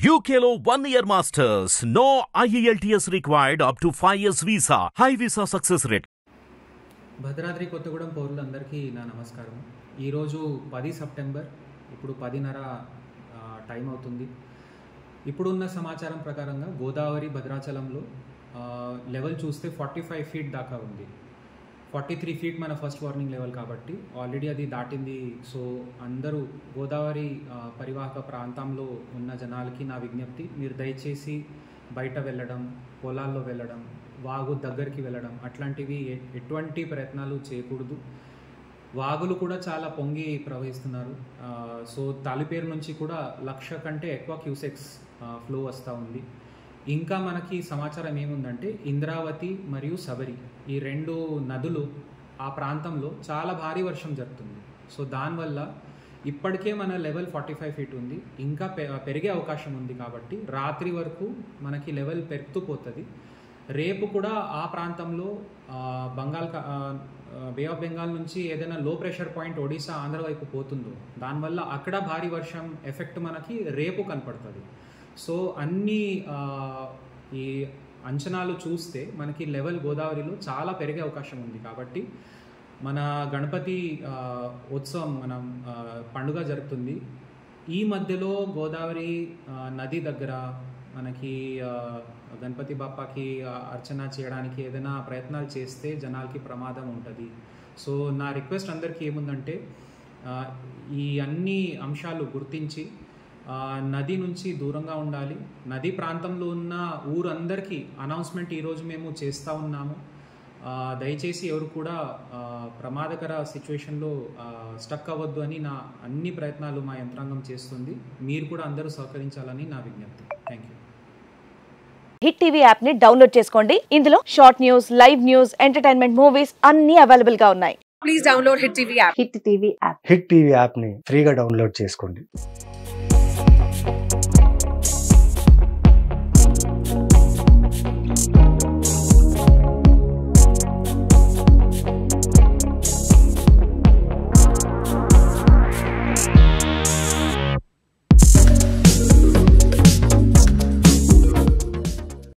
UKLO 1 year masters. No IELTS required up to 5 years visa. High visa success rate. Bhadradri Kothagudem పౌరులందరికీ నా నమస్కారం. ఈరోజు 10 September, ఇప్పుడు 10:30 టైం అవుతుంది. ఇప్పుడున్న సమాచారం ప్రకారంగా గోదావరి భద్రాచలంలో లెవెల్ చూస్తే 45 ఫీట్ దాకా ఉంది. 43 ఫీట్ మన ఫస్ట్ వార్నింగ్ లెవెల్ కాబట్టి ఆల్రెడీ అది దాటింది. సో అందరూ గోదావరి పరివాహక ప్రాంతంలో ఉన్న జనాలకి నా విజ్ఞప్తి, మీరు దయచేసి బయట వెళ్ళడం, పొలాల్లో వెళ్ళడం, వాగు దగ్గరికి వెళ్ళడం అట్లాంటివి ఎటువంటి ప్రయత్నాలు చేయకూడదు. వాగులు కూడా చాలా పొంగి ప్రవహిస్తున్నారు. సో తాలిపేరు నుంచి కూడా 1,00,000 కంటే ఎక్కువ క్యూసెక్స్ ఫ్లో వస్తూ ఉంది. ఇంకా మనకి సమాచారం ఏముందంటే ఇంద్రావతి మరియు శబరి ఈ రెండు నదులు ఆ ప్రాంతంలో చాలా భారీ వర్షం జరుగుతుంది. సో దానివల్ల ఇప్పటికే మన లెవెల్ 45 ఫీట్ ఉంది, ఇంకా పెరిగే అవకాశం ఉంది. కాబట్టి రాత్రి వరకు మనకి లెవెల్ పెరుగుతూ పోతుంది. రేపు కూడా ఆ ప్రాంతంలో బే ఆఫ్ బెంగాల్ నుంచి ఏదైనా లో ప్రెషర్ పాయింట్ ఒడిశా ఆంధ్ర వైపు పోతుందో దానివల్ల అక్కడ భారీ వర్షం ఎఫెక్ట్ మనకి రేపు కనపడుతుంది. సో అన్ని ఈ అంచనాలు చూస్తే మనకి లెవెల్ గోదావరిలో చాలా పెరిగే అవకాశం ఉంది. కాబట్టి మన గణపతి ఉత్సవం మనం పండుగ జరుగుతుంది. ఈ మధ్యలో గోదావరి నది దగ్గర మనకి గణపతి బాప్పాకి అర్చన చేయడానికి ఏదైనా ప్రయత్నాలు చేస్తే జనాలకి ప్రమాదం ఉంటుంది. సో నా రిక్వెస్ట్ అందరికీ ఏముందంటే ఈ అన్ని అంశాలు గుర్తించి నది నుంచి దూరంగా ఉండాలి. నది ప్రాంతంలో ఉన్న ఊరందరికీ అనౌన్స్మెంట్ ఈరోజు మేము చేస్తూ ఉన్నాము. దయచేసి ఎవరు కూడా ప్రమాదకర సిచ్యువేషన్లో స్టక్ అవ్వద్దు అని నా అన్ని ప్రయత్నాలు మా యంత్రాంగం చేస్తుంది. మీరు కూడా అందరూ సహకరించాలని నా విజ్ఞప్తి. Thank you. Hit TV app ని డౌన్లోడ్ చేసుకోండి. ఇందులో short news, live news, entertainment movies అన్ని అవైలబుల్ గా ఉన్నాయి. Please download hit TV app. Hit TV app hit TV app ని ఫ్రీగా డౌన్లోడ్ చేసుకోండి.